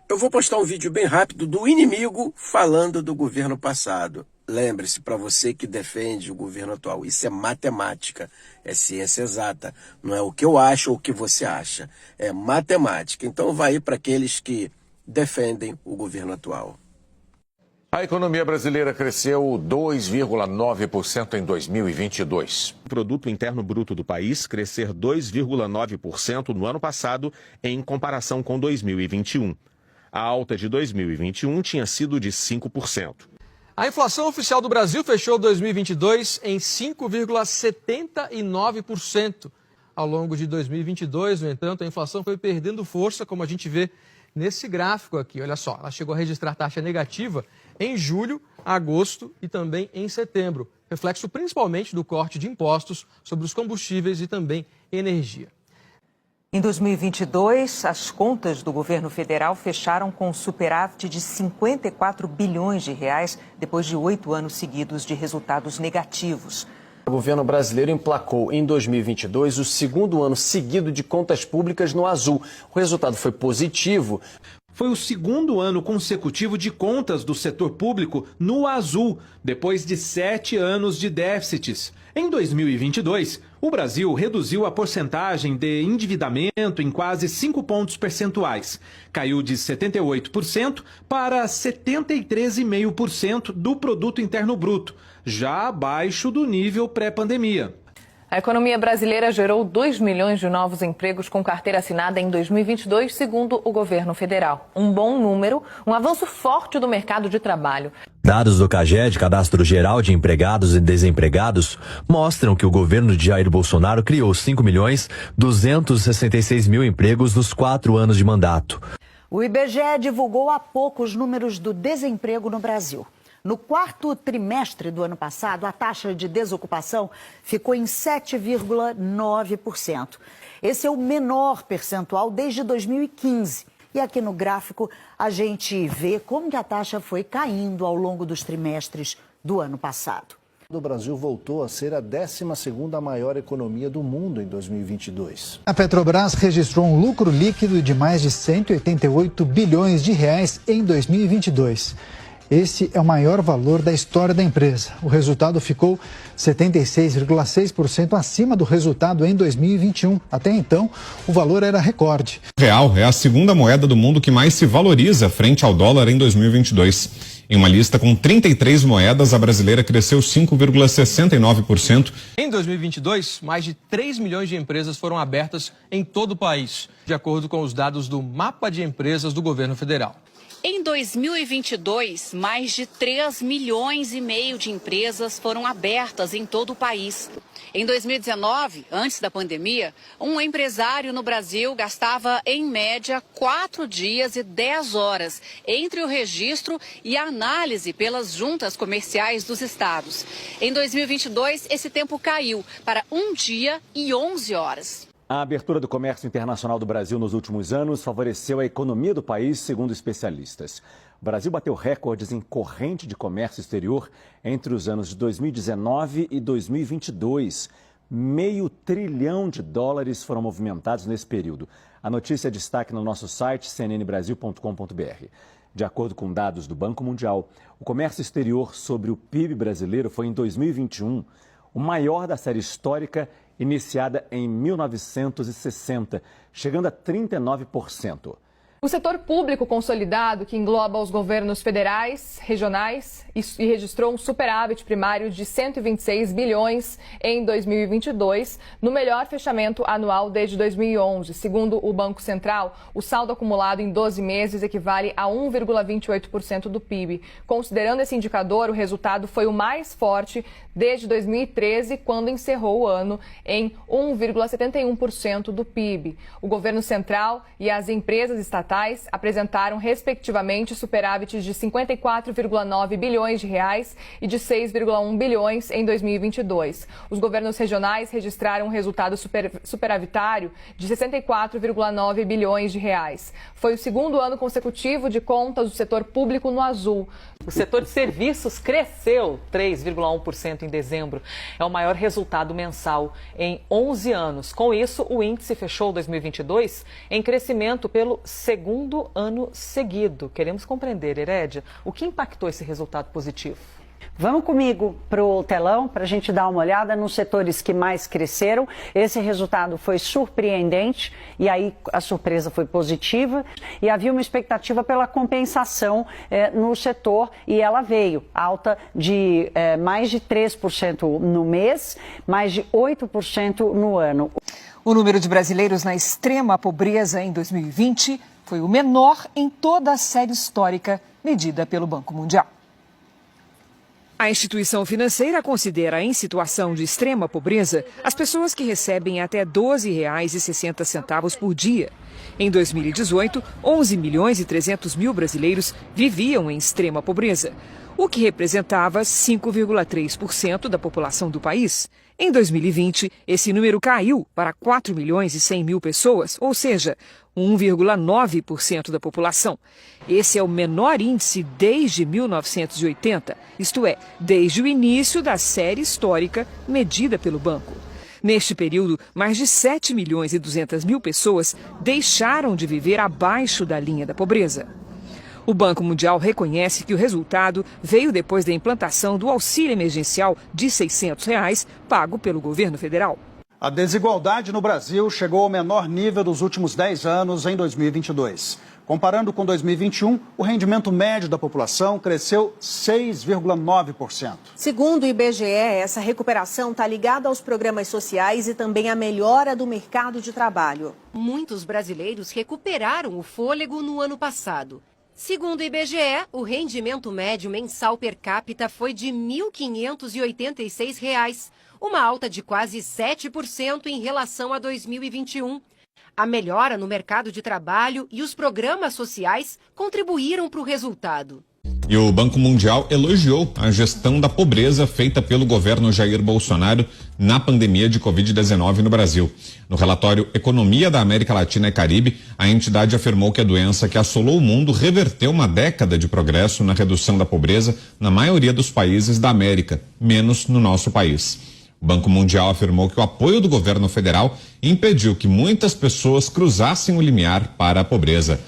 Eu vou postar um vídeo bem rápido do inimigo falando do governo passado. Lembre-se, para você que defende o governo atual, isso é matemática, é ciência exata. Não é o que eu acho ou o que você acha, é matemática. Então vai aí para aqueles que defendem o governo atual. A economia brasileira cresceu 2,9% em 2022. O produto interno bruto do país crescer 2,9% no ano passado em comparação com 2021. A alta de 2021 tinha sido de 5%. A inflação oficial do Brasil fechou 2022 em 5,79%. Ao longo de 2022, no entanto, a inflação foi perdendo força, como a gente vê nesse gráfico aqui. Olha só, ela chegou a registrar taxa negativa em julho, agosto e também em setembro. Reflexo principalmente do corte de impostos sobre os combustíveis e também energia. Em 2022, as contas do governo federal fecharam com um superávit de 54 bilhões de reais, depois de 8 anos seguidos de resultados negativos. O governo brasileiro emplacou em 2022 o segundo ano seguido de contas públicas no azul. O resultado foi positivo. Foi o segundo ano consecutivo de contas do setor público no azul, depois de 7 anos de déficits. Em 2022, o Brasil reduziu a porcentagem de endividamento em quase 5 pontos percentuais. Caiu de 78% para 73,5% do produto interno bruto, já abaixo do nível pré-pandemia. A economia brasileira gerou 2 milhões de novos empregos com carteira assinada em 2022, segundo o governo federal. Um bom número, um avanço forte do mercado de trabalho. Dados do CAGED, Cadastro Geral de Empregados e Desempregados, mostram que o governo de Jair Bolsonaro criou 5.266.000 empregos nos 4 anos de mandato. O IBGE divulgou há pouco os números do desemprego no Brasil. No quarto trimestre do ano passado, a taxa de desocupação ficou em 7,9%. Esse é o menor percentual desde 2015. E aqui no gráfico a gente vê como que a taxa foi caindo ao longo dos trimestres do ano passado. O Brasil voltou a ser a 12ª maior economia do mundo em 2022. A Petrobras registrou um lucro líquido de mais de 188 bilhões de reais em 2022. Esse é o maior valor da história da empresa. O resultado ficou 76,6% acima do resultado em 2021. Até então, o valor era recorde. O real é a segunda moeda do mundo que mais se valoriza frente ao dólar em 2022. Em uma lista com 33 moedas, a brasileira cresceu 5,69%. Em 2022, mais de 3 milhões de empresas foram abertas em todo o país, de acordo com os dados do Mapa de Empresas do Governo Federal. Em 2022, mais de 3 milhões e meio de empresas foram abertas em todo o país. Em 2019, antes da pandemia, um empresário no Brasil gastava, em média, 4 dias e 10 horas entre o registro e a análise pelas juntas comerciais dos estados. Em 2022, esse tempo caiu para 1 dia e 11 horas. A abertura do comércio internacional do Brasil nos últimos anos favoreceu a economia do país, segundo especialistas. O Brasil bateu recordes em corrente de comércio exterior entre os anos de 2019 e 2022. $500 bilhão foram movimentados nesse período. A notícia é destaque no nosso site cnnbrasil.com.br. De acordo com dados do Banco Mundial, o comércio exterior sobre o PIB brasileiro foi em 2021 o maior da série histórica iniciada em 1960, chegando a 39%. O setor público consolidado, que engloba os governos federais, regionais e registrou um superávit primário de 126 bilhões em 2022, no melhor fechamento anual desde 2011. Segundo o Banco Central, o saldo acumulado em 12 meses equivale a 1,28% do PIB. Considerando esse indicador, o resultado foi o mais forte desde 2013, quando encerrou o ano em 1,71% do PIB. O governo central e as empresas estatais apresentaram, respectivamente, superávites de 54,9 bilhões de reais e de 6,1 bilhões em 2022. Os governos regionais registraram um resultado superavitário de 64,9 bilhões de reais. Foi o segundo ano consecutivo de contas do setor público no azul. O setor de serviços cresceu 3,1% em dezembro. É o maior resultado mensal em 11 anos. Com isso, o índice fechou 2022 em crescimento pelo segundo segundo ano seguido. Queremos compreender, Herédia, o que impactou esse resultado positivo? Vamos comigo para o telão para a gente dar uma olhada nos setores que mais cresceram. Esse resultado foi surpreendente e aí a surpresa foi positiva e havia uma expectativa pela compensação no setor e ela veio, alta de mais de 3% no mês, mais de 8% no ano. O número de brasileiros na extrema pobreza em 2020 foi o menor em toda a série histórica medida pelo Banco Mundial. A instituição financeira considera em situação de extrema pobreza as pessoas que recebem até R$ 12,60 por dia. Em 2018, 11 milhões e 300 mil brasileiros viviam em extrema pobreza, o que representava 5,3% da população do país. Em 2020, esse número caiu para 4 milhões e 100 mil pessoas, ou seja, 1,9% da população. Esse é o menor índice desde 1980, isto é, desde o início da série histórica medida pelo banco. Neste período, mais de 7 milhões e 200 mil pessoas deixaram de viver abaixo da linha da pobreza. O Banco Mundial reconhece que o resultado veio depois da implantação do auxílio emergencial de R$ 600 pago pelo governo federal. A desigualdade no Brasil chegou ao menor nível dos últimos 10 anos em 2022. Comparando com 2021, o rendimento médio da população cresceu 6,9%. Segundo o IBGE, essa recuperação está ligada aos programas sociais e também à melhora do mercado de trabalho. Muitos brasileiros recuperaram o fôlego no ano passado. Segundo o IBGE, o rendimento médio mensal per capita foi de R$ 1.586, uma alta de quase 7% em relação a 2021. A melhora no mercado de trabalho e os programas sociais contribuíram para o resultado. E o Banco Mundial elogiou a gestão da pobreza feita pelo governo Jair Bolsonaro na pandemia de Covid-19 no Brasil. No relatório Economia da América Latina e Caribe, a entidade afirmou que a doença que assolou o mundo reverteu uma década de progresso na redução da pobreza na maioria dos países da América, menos no nosso país. O Banco Mundial afirmou que o apoio do governo federal impediu que muitas pessoas cruzassem o limiar para a pobreza.